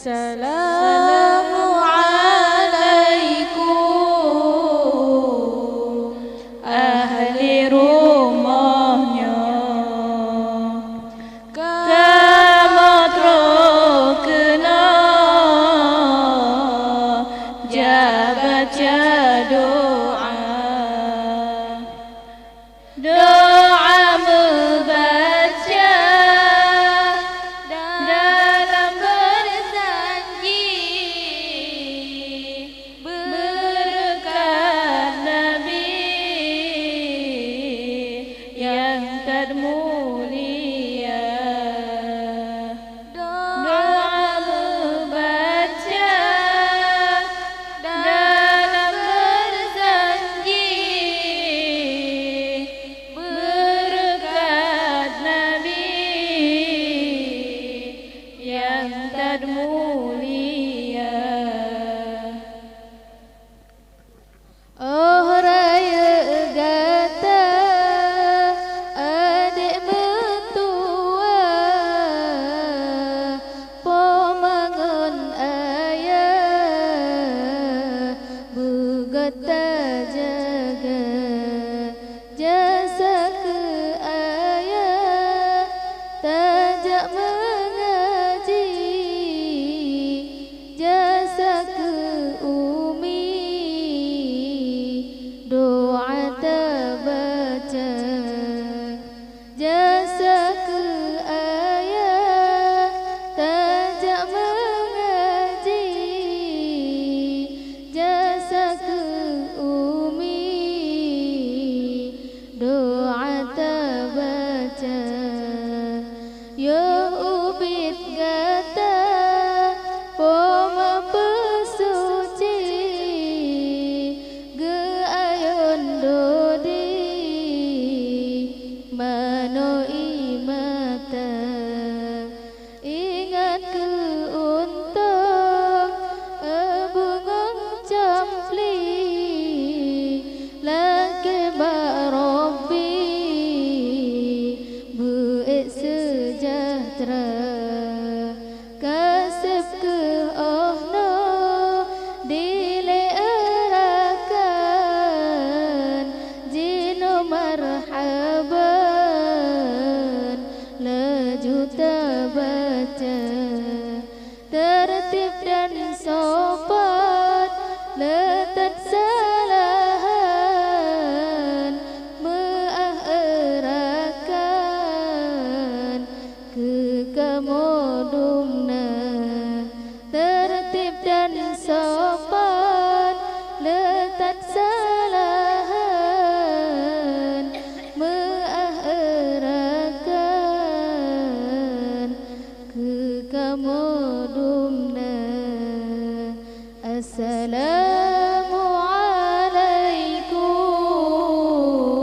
Assalamualaikum ahli rumahnya, kamu terkena baca doa, doa membaca dalam berjanji berkat Nabi yang termulia. Doa membaca dalam berjanji berkat Nabi yang termulia. Oh raya gata adik mertua, pemangun ayah bergata jaga jasa ke ayah, tajak mengaji jasa ke umi, doa terbaca jasa ke ayah, tajak mengaji jasa ke umi, doa terbaca. Ya ubit gata poma pesuci ge ayon dodi manoi mata, ingat ke untung bungang campli laki barobi buik sejahtera, kasih ke ohno dileerakan jino marhaban lejuta baca, tertib dan sopan letak salahan mengaerakan ke kamodumna, tertib dan sopan letak salahan mengaerakan ke kamodumna. Assalamualaikum